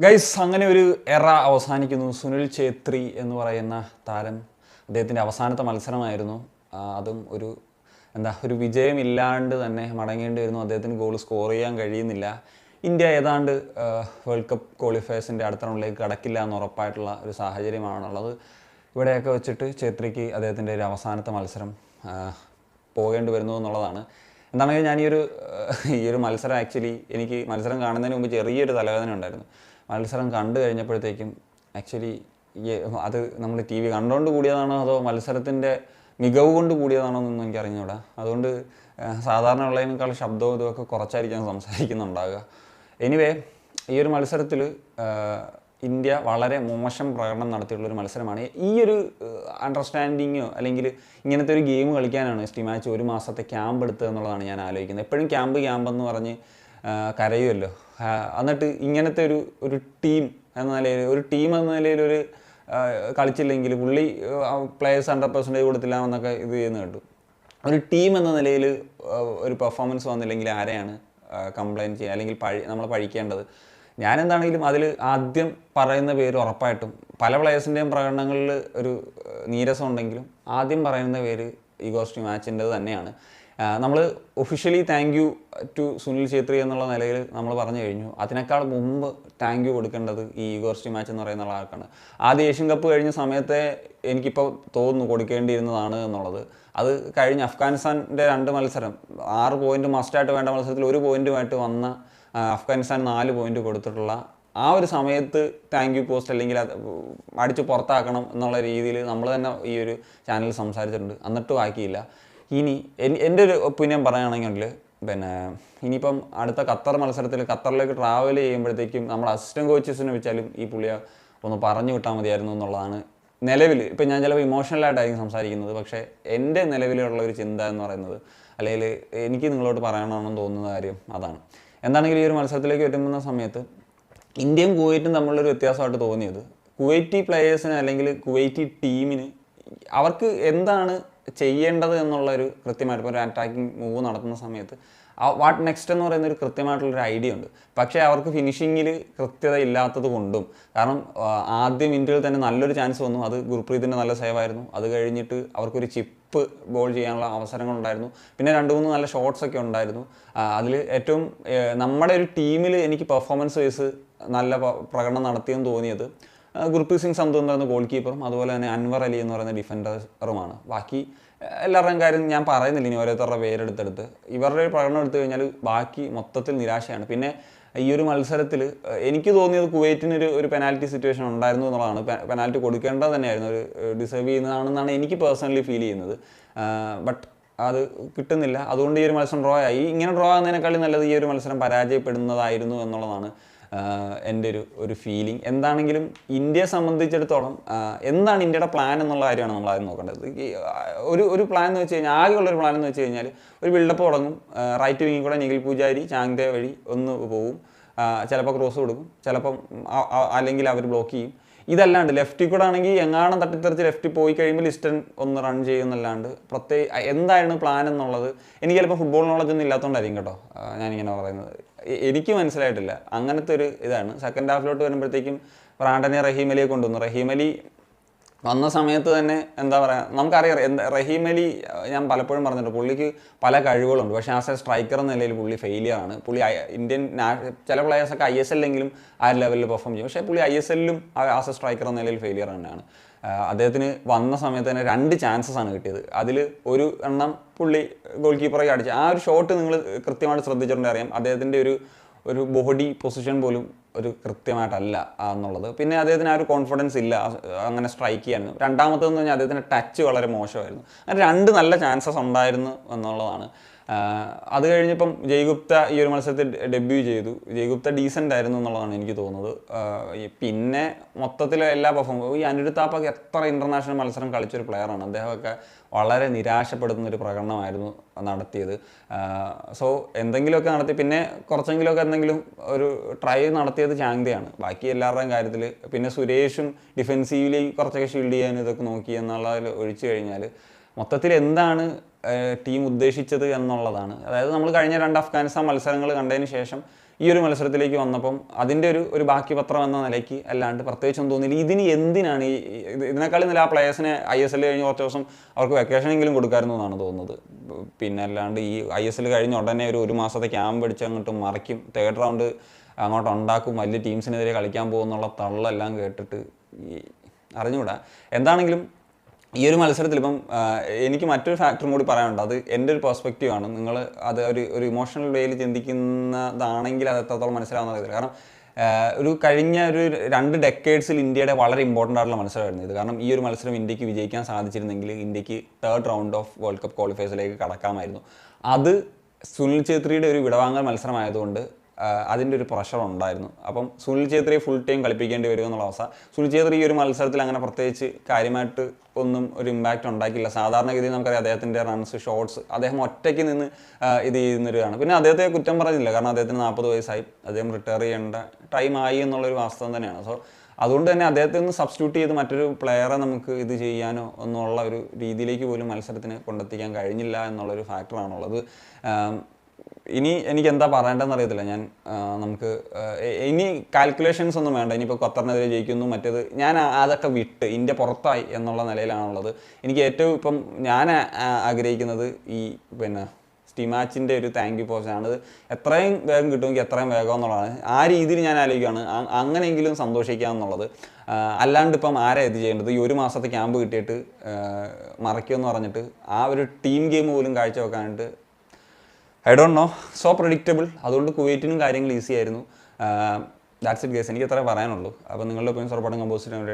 Guys അങ്ങനെ ഒരു എറ അവസാനിക്കുന്നു. സുനിൽ ഛേത്രി എന്ന് പറയുന്ന താരം, അദ്ദേഹത്തിൻ്റെ അവസാനത്തെ മത്സരമായിരുന്നു. അതും ഒരു വിജയമില്ലാണ്ട് തന്നെ മടങ്ങേണ്ടി വരുന്നു. അദ്ദേഹത്തിന് ഗോൾ സ്കോർ ചെയ്യാൻ കഴിയുന്നില്ല. ഇന്ത്യ ഏതാണ്ട് വേൾഡ് കപ്പ് ക്വാളിഫയേഴ്സിൻ്റെ അടുത്ത റൗണ്ടിലേക്ക് കടക്കില്ല എന്ന് ഉറപ്പായിട്ടുള്ള ഒരു സാഹചര്യമാണുള്ളത്. ഇവിടെയൊക്കെ വെച്ചിട്ട് ഛേത്രിക്ക് അദ്ദേഹത്തിൻ്റെ ഒരു അവസാനത്തെ മത്സരം പോകേണ്ടി വരുന്നു എന്നുള്ളതാണ്. എന്താണെങ്കിലും ഞാൻ ഈ ഒരു മത്സരം എനിക്ക് മത്സരം കാണുന്നതിന് മുമ്പ് ചെറിയൊരു തലവേദന ഉണ്ടായിരുന്നു. മത്സരം കണ്ടു കഴിഞ്ഞപ്പോഴത്തേക്കും അത് നമ്മൾ ടി വി കണ്ടുകൊണ്ട് കൂടിയതാണോ അതോ മത്സരത്തിൻ്റെ മികവ് കൊണ്ട് കൂടിയതാണോ എന്നൊന്നും എനിക്ക് അറിഞ്ഞൂടാ. അതുകൊണ്ട് സാധാരണ ഉള്ളതിനേക്കാൾ ശബ്ദവും ഇതൊക്കെ കുറച്ചായിരിക്കാൻ സംസാരിക്കുന്നുണ്ടാകുക. എനിവേ, ഈ ഒരു മത്സരത്തിൽ ഇന്ത്യ വളരെ മോശം പ്രകടനം നടത്തിയിട്ടുള്ളൊരു മത്സരമാണ്. ഈ ഒരു അണ്ടർസ്റ്റാൻഡിങ്ങോ അല്ലെങ്കിൽ ഇങ്ങനത്തെ ഒരു ഗെയിം കളിക്കാനാണ് മാച്ച് ഒരു മാസത്തെ ക്യാമ്പ് എടുത്തത് എന്നുള്ളതാണ് ഞാൻ ആലോചിക്കുന്നത്. എപ്പോഴും ക്യാമ്പെന്ന് പറഞ്ഞ് കരയുമല്ലോ. എന്നിട്ട് ഇങ്ങനത്തെ ഒരു ടീം എന്ന നിലയിൽ കളിച്ചില്ലെങ്കിൽ പുള്ളി പ്ലേയേഴ്സ് 100% കൊടുത്തില്ല എന്നൊക്കെ ഇത് ചെയ്യുന്ന കേട്ടു. ഒരു ടീം എന്ന നിലയിൽ ഒരു പെർഫോമൻസ് വന്നില്ലെങ്കിൽ ആരെയാണ് കംപ്ലയിൻറ്റ് ചെയ്യുക അല്ലെങ്കിൽ നമ്മൾ പഴിക്കേണ്ടത്? ഞാനെന്താണെങ്കിലും അതിൽ ആദ്യം പറയുന്ന പേര് ഉറപ്പായിട്ടും പല പ്ലേയേഴ്സിൻ്റെയും പ്രകടനങ്ങളിൽ ഒരു നീരസം ഉണ്ടെങ്കിലും ആദ്യം പറയുന്ന പേര് ഈഗോ സ്റ്റിമാച്ചിൻ്റെത് തന്നെയാണ്. നമ്മൾ officially thank you to Sunil Chhetri എന്നുള്ള നിലയിൽ നമ്മൾ പറഞ്ഞു കഴിഞ്ഞു. അതിനേക്കാൾ മുമ്പ് താങ്ക് യു കൊടുക്കേണ്ടത് ഈ ഈഗോ സ്റ്റിമാച്ച് എന്ന് പറയുന്ന ആൾക്കാണ്. ആദ്യ ഏഷ്യൻ കപ്പ് കഴിഞ്ഞ സമയത്തെ എനിക്കിപ്പോൾ തോന്നുന്നു കൊടുക്കേണ്ടിയിരുന്നതാണ് എന്നുള്ളത്. അത് കഴിഞ്ഞ് അഫ്ഗാനിസ്ഥാൻ്റെ 2 മത്സരം 6 പോയിൻറ്റ് മസ്റ്റായിട്ട് വേണ്ട മത്സരത്തിൽ 1 പോയിൻറ്റുമായിട്ട് വന്ന അഫ്ഗാനിസ്ഥാൻ 4 പോയിൻറ്റ് കൊടുത്തിട്ടുള്ള ആ ഒരു സമയത്ത് താങ്ക് യു പോസ്റ്റ് അല്ലെങ്കിൽ അടിച്ച് പുറത്താക്കണം എന്നുള്ള രീതിയിൽ നമ്മൾ തന്നെ ഈ ഒരു ചാനലിൽ സംസാരിച്ചിട്ടുണ്ട്. എന്നിട്ടും ആക്കിയില്ല. ഇനി എൻ്റെ ഒരു ഒപ്പീനിയൻ പറയുകയാണെങ്കിൽ ഇനിയിപ്പം അടുത്ത ഖത്തറിലേക്ക് ട്രാവൽ ചെയ്യുമ്പോഴത്തേക്കും നമ്മൾ അസിസ്റ്റൻറ്റ് കോച്ചസിനെ വെച്ചാലും ഈ പുള്ളിയെ ഒന്ന് പറഞ്ഞു വിട്ടാൽ മതിയായിരുന്നു എന്നുള്ളതാണ് നിലവിൽ. ഇപ്പം ഞാൻ ചിലപ്പോൾ ഇമോഷണലായിട്ടായിരിക്കും സംസാരിക്കുന്നത്, പക്ഷേ എൻ്റെ നിലവിലുള്ള ഒരു ചിന്ത എന്ന് പറയുന്നത്, അല്ലെങ്കിൽ എനിക്ക് നിങ്ങളോട് പറയണമെന്ന് തോന്നുന്ന കാര്യം അതാണ്. എന്താണെങ്കിലും ഈ ഒരു മത്സരത്തിലേക്ക് വരുന്ന സമയത്ത് ഇന്ത്യയും കുവൈറ്റും തമ്മിലുള്ളൊരു വ്യത്യാസമായിട്ട് തോന്നിയത്, കുവൈറ്റി പ്ലേയേഴ്സിന് അല്ലെങ്കിൽ കുവൈറ്റി ടീമിന് അവർക്ക് എന്താണ് ചെയ്യേണ്ടത് എന്നുള്ളൊരു കൃത്യമായിട്ട് ഒരു അറ്റാക്കിംഗ് മൂവ് നടത്തുന്ന സമയത്ത് വാട്ട് നെക്സ്റ്റ് എന്ന് പറയുന്ന ഒരു കൃത്യമായിട്ടുള്ളൊരു ഐഡിയ ഉണ്ട്. പക്ഷേ അവർക്ക് ഫിനിഷിങ്ങിൽ കൃത്യത ഇല്ലാത്തത് കൊണ്ടും, കാരണം ആദ്യ മിനിറ്റിൽ തന്നെ നല്ലൊരു ചാൻസ് വന്നു, അത് ഗുർപ്രീതിൻ്റെ നല്ല സേവായിരുന്നു. അത് കഴിഞ്ഞിട്ട് അവർക്കൊരു ചിപ്പ് ബോൾ ചെയ്യാനുള്ള അവസരങ്ങളുണ്ടായിരുന്നു. പിന്നെ 2-3 നല്ല ഷോട്ട്സൊക്കെ ഉണ്ടായിരുന്നു. അതിൽ ഏറ്റവും നമ്മുടെ ഒരു ടീമിൽ എനിക്ക് പെർഫോമൻസ് വൈസ് നല്ല പ്രകടനം നടത്തിയെന്ന് തോന്നിയത് ഗുർപ്രീത് സിംഗ് സന്ധു എന്ന് പറയുന്ന ഗോൾ കീപ്പറും അതുപോലെ തന്നെ അൻവർ അലി എന്ന് പറയുന്ന ഡിഫൻഡറുമാണ്. ബാക്കി എല്ലാവരുടെയും കാര്യം ഞാൻ പറയുന്നില്ല, ഇനി ഓരോരുത്തരുടെ പേരെടുത്തെടുത്ത് ഇവരുടെ ഒരു പ്രകടനം എടുത്തു കഴിഞ്ഞാൽ ബാക്കി മൊത്തത്തിൽ നിരാശയാണ്. പിന്നെ ഈ ഒരു മത്സരത്തിൽ എനിക്ക് തോന്നിയത് കുവൈറ്റിന് ഒരു പെനാൽറ്റി സിറ്റുവേഷൻ ഉണ്ടായിരുന്നു എന്നുള്ളതാണ്. പെനാൽറ്റി കൊടുക്കേണ്ടത് തന്നെയായിരുന്നു, ഒരു ഡിസേർവ് ചെയ്യുന്നതാണെന്നാണ് എനിക്ക് പേഴ്സണലി ഫീൽ ചെയ്യുന്നത്. ബട്ട് അത് കിട്ടുന്നില്ല. അതുകൊണ്ട് ഈ ഒരു മത്സരം ഡ്രോ ആയി. ഇങ്ങനെ ഡ്രോ ആകുന്നതിനേക്കാളും നല്ലത് ഈ ഒരു മത്സരം പരാജയപ്പെടുന്നതായിരുന്നു എന്നുള്ളതാണ് എൻ്റെ ഒരു ഫീലിംഗ്. എന്താണെങ്കിലും ഇന്ത്യയെ സംബന്ധിച്ചിടത്തോളം എന്താണ് ഇന്ത്യയുടെ പ്ലാൻ എന്നുള്ള കാര്യമാണ് നമ്മൾ ആദ്യം നോക്കേണ്ടത്. ഒരു പ്ലാൻ എന്ന് വെച്ച് കഴിഞ്ഞാൽ, ആകെയുള്ളൊരു പ്ലാൻ എന്ന് വെച്ച് കഴിഞ്ഞാൽ ഒരു ബിൽഡപ്പ് തുടങ്ങും, റൈറ്റ് വിങ്ങിൽ കൂടെ നിഖിൽ പൂജാരി ചാങ്ദേ വഴി ഒന്ന് പോവും, ചിലപ്പോൾ ക്രോസ് കൊടുക്കും, ചിലപ്പം അല്ലെങ്കിൽ അവർ ബ്ലോക്ക് ചെയ്യും. ഇതല്ലാണ്ട് ലെഫ്റ്റിൽ കൂടെ ആണെങ്കിൽ എങ്ങാണം തട്ടിത്തെറിച്ച് ലെഫ്റ്റിൽ പോയി കഴിയുമ്പോൾ ലിസ്റ്റൺ ഒന്ന് റൺ ചെയ്യുന്നല്ലാണ്ട് എന്തായിരുന്നു പ്ലാൻ എന്നുള്ളത് എനിക്ക് ചിലപ്പോൾ ഫുട്ബോൾ നോളജ് ഒന്നും ഇല്ലാത്തതുകൊണ്ടായിരിക്കും കേട്ടോ ഞാനിങ്ങനെ പറയുന്നത്. എനിക്ക് മനസ്സിലായിട്ടില്ല. അങ്ങനത്തെ ഒരു ഇതാണ്. സെക്കൻഡ് ഹാഫിലോട്ട് വരുമ്പോഴത്തേക്കും ബ്രാൻഡനെ റഹീം അലിയെ കൊണ്ടുവന്നു. റഹീം അലി വന്ന സമയത്ത് തന്നെ എന്താ പറയുക, നമുക്കറിയാം റഹീം അലി, ഞാൻ പലപ്പോഴും പറഞ്ഞിട്ടുണ്ട് പുള്ളിക്ക് പല കഴിവുകളുണ്ട്. പക്ഷേ ആസ് എ സ്ട്രൈക്കർ എന്ന നിലയിൽ പുള്ളി ഫെയിലിയറാണ്. പുള്ളി ഇന്ത്യൻ ചില പ്ലേയേഴ്സൊക്കെ ISL എങ്കിലും ആ ലെവലിൽ പെർഫോം ചെയ്യും. പക്ഷേ പുള്ളി ISL ലും ആസ് എ സ്ട്രൈക്കർ എന്ന നിലയിൽ ഫെയിലിയർ തന്നെയാണ്. അദ്ദേഹത്തിന് വന്ന സമയത്ത് തന്നെ 2 ചാൻസസാണ് കിട്ടിയത്. അതിൽ ഒരു എണ്ണം പുള്ളി ഗോൾ കീപ്പറെ അടിച്ച് ആ ഒരു ഷോട്ട് നിങ്ങൾ കൃത്യമായിട്ട് ശ്രദ്ധിച്ചിട്ടുണ്ടെങ്കിൽ അറിയാം, അദ്ദേഹത്തിൻ്റെ ഒരു ബോഡി പൊസിഷൻ പോലും ഒരു കൃത്യമായിട്ടല്ല എന്നുള്ളത്. പിന്നെ അദ്ദേഹത്തിന് ആ ഒരു കോൺഫിഡൻസ് ഇല്ല അങ്ങനെ സ്ട്രൈക്ക് ചെയ്യാനും. രണ്ടാമത്തേതെന്ന് പറഞ്ഞാൽ അദ്ദേഹത്തിൻ്റെ ടച്ച് വളരെ മോശമായിരുന്നു. അങ്ങനെ 2 നല്ല ചാൻസസ് ഉണ്ടായിരുന്നു എന്നുള്ളതാണ്. അത് കഴിഞ്ഞപ്പം ജയ്ഗുപ്ത ഈ ഒരു മത്സരത്തിൽ ഡെബ്യൂ ചെയ്തു. ജയ്ഗുപ്ത ഡീസൻ്റ് ആയിരുന്നു എന്നുള്ളതാണ് എനിക്ക് തോന്നുന്നത്. പിന്നെ മൊത്തത്തിൽ എല്ലാ ഈ അനിരുദ്ധ് താപ്പക്ക് എത്ര ഇൻ്റർനാഷണൽ മത്സരം കളിച്ചൊരു പ്ലെയറാണ്. അദ്ദേഹമൊക്കെ വളരെ നിരാശപ്പെടുത്തുന്നൊരു പ്രകടനമായിരുന്നു നടത്തിയത്. സോ എന്തെങ്കിലുമൊക്കെ നടത്തി, പിന്നെ കുറച്ചെങ്കിലുമൊക്കെ എന്തെങ്കിലും ഒരു ട്രൈ നടത്തിയത് ചാങ്ദയാണ്. ബാക്കി എല്ലാവരുടെയും കാര്യത്തിൽ പിന്നെ സുരേഷും ഡിഫെൻസീവ്ലി കുറച്ചൊക്കെ ഷീൽഡ് ചെയ്യാനും ഇതൊക്കെ നോക്കി എന്നുള്ളതിൽ ഒഴിച്ചു കഴിഞ്ഞാൽ മൊത്തത്തിൽ എന്താണ് ടീം ഉദ്ദേശിച്ചത് എന്നുള്ളതാണ്. അതായത് നമ്മൾ കഴിഞ്ഞ 2 അഫ്ഗാനിസ്ഥാൻ മത്സരങ്ങൾ കണ്ടതിന് ശേഷം ഈ ഒരു മത്സരത്തിലേക്ക് വന്നപ്പം അതിൻ്റെ ഒരു ബാക്കി പത്രം എന്ന നിലയ്ക്ക് അല്ലാണ്ട് പ്രത്യേകിച്ചൊന്നും തോന്നിയില്ല. ഇതിന് എന്തിനാണ് ഇതിനേക്കാളും നല്ല ആ പ്ലേയേഴ്സിനെ ISL കഴിഞ്ഞ് കുറച്ച് ദിവസം അവർക്ക് വെക്കേഷനെങ്കിലും കൊടുക്കാമായിരുന്നു എന്നാണ് തോന്നുന്നത്. പിന്നെ അല്ലാണ്ട് ഈ ISL കഴിഞ്ഞ ഉടനെ ഒരു മാസത്തെ ക്യാമ്പ് അടിച്ച് അങ്ങോട്ട് മറിക്കും, തേർഡ് റൗണ്ട് അങ്ങോട്ട് ഉണ്ടാക്കും, വലിയ ടീംസിനെതിരെ കളിക്കാൻ പോകുന്നുള്ള തള്ളെല്ലാം കേട്ടിട്ട് അറിഞ്ഞുകൂടാ. എന്താണെങ്കിലും ഈ ഒരു മത്സരത്തിൽ ഇപ്പം എനിക്ക് മറ്റൊരു ഫാക്ടറും കൂടി പറയാനുണ്ട്. അത് എൻ്റെ ഒരു പെർസ്പെക്റ്റീവാണ്. നിങ്ങൾ അത് ഒരു ഇമോഷണൽ വേയിൽ ചിന്തിക്കുന്നതാണെങ്കിൽ അത് എത്രത്തോളം മനസ്സിലാവുന്ന അറിയില്ല. കാരണം കഴിഞ്ഞ 2 ഡെക്കേഡ്സിൽ ഇന്ത്യയുടെ വളരെ ഇമ്പോർട്ടൻ്റ് ആയിട്ടുള്ള മത്സരമായിരുന്നു ഇത്. കാരണം ഈ ഒരു മത്സരം ഇന്ത്യക്ക് വിജയിക്കാൻ സാധിച്ചിരുന്നെങ്കിൽ ഇന്ത്യക്ക് third round of world cup ക്വാളിഫയേഴ്സിലേക്ക് കടക്കാമായിരുന്നു. അത് സുനിൽ ഛേത്രിയുടെ ഒരു വിടവാങ്ങൽ മത്സരമായതുകൊണ്ട് അതിൻ്റെ ഒരു പ്രഷർ ഉണ്ടായിരുന്നു. അപ്പം സുനിൽ ഛേത്രിയെ ഫുൾ ടൈം കളിപ്പിക്കേണ്ടി വരും എന്നുള്ള അവസ്ഥ. സുനിൽ ഛേത്രി ഈ ഒരു മത്സരത്തിൽ അങ്ങനെ പ്രത്യേകിച്ച് കാര്യമായിട്ട് ഒന്നും ഒരു ഇമ്പാക്റ്റ് ഉണ്ടാക്കില്ല. സാധാരണഗതിയിൽ നമുക്കറിയാം അദ്ദേഹത്തിൻ്റെ റൺസ്, ഷോട്ട്സ് അദ്ദേഹം ഒറ്റയ്ക്ക് നിന്ന് ഇത് ചെയ്യുന്നൊരുതാണ്. പിന്നെ അദ്ദേഹത്തെ കുറ്റം പറഞ്ഞില്ല, കാരണം അദ്ദേഹത്തിന് 40 വയസ്സായി, അദ്ദേഹം റിട്ടയർ ചെയ്യേണ്ട ടൈമായി എന്നുള്ളൊരു വാസ്തവം തന്നെയാണ്. സോ അതുകൊണ്ട് തന്നെ അദ്ദേഹത്തെ ഒന്ന് സബ്സ്റ്റിറ്റ്യൂട്ട് ചെയ്ത് മറ്റൊരു പ്ലെയറെ നമുക്ക് ഇത് ചെയ്യാനോ എന്നുള്ള ഒരു രീതിയിലേക്ക് പോലും മത്സരത്തിന് കൊണ്ടെത്തിക്കാൻ കഴിഞ്ഞില്ല എന്നുള്ളൊരു ഫാക്ടറാണുള്ളത്. ഇനി എനിക്ക് എന്താ പറയേണ്ടതെന്ന് അറിയത്തില്ല. നമുക്ക് ഇനി കാൽക്കുലേഷൻസ് ഒന്നും വേണ്ട. ഇനിയിപ്പോൾ ഖത്തറിനെതിരെ ജയിക്കുന്നു മറ്റേത് ഞാൻ അതൊക്കെ വിട്ട് ഇന്ത്യ പുറത്തായി എന്നുള്ള നിലയിലാണുള്ളത്. എനിക്ക് ഏറ്റവും ഇപ്പം ഞാൻ ആഗ്രഹിക്കുന്നത് ഈ സ്റ്റിമാച്ചിൻ്റെ ഒരു താങ്ക് യു പോസ്റ്റാണ്. ഇത് എത്രയും വേഗം കിട്ടുമെങ്കിൽ എത്രയും വേഗം എന്നുള്ളതാണ്. ആ രീതിയിൽ ഞാൻ ആലോചിക്കുകയാണ്, അങ്ങനെയെങ്കിലും സന്തോഷിക്കുക എന്നുള്ളത്. അല്ലാണ്ട് ഇപ്പം ആരാ ഇത് ചെയ്യേണ്ടത്? ഈ 1 മാസത്തെ ക്യാമ്പ് കിട്ടിയിട്ട് മറയ്ക്കുമെന്ന് പറഞ്ഞിട്ട് ആ ഒരു ടീം ഗെയിം പോലും കാഴ്ചവെക്കാനായിട്ട് I don't know, so predictable. അതുകൊണ്ട് കുവൈറ്റിനും കാര്യങ്ങൾ ഈസി ആയിരുന്നു. ദാറ്റ്സ് ഇറ്റ് ഗൈസ്, എനിക്ക് അത്രേ പറയാനുള്ളൂ. അപ്പോൾ നിങ്ങളുടെ ഒപ്പീനിയൻസ് ഉറപ്പായിട്ടും കമ്പോസ് ചെയ്യാൻ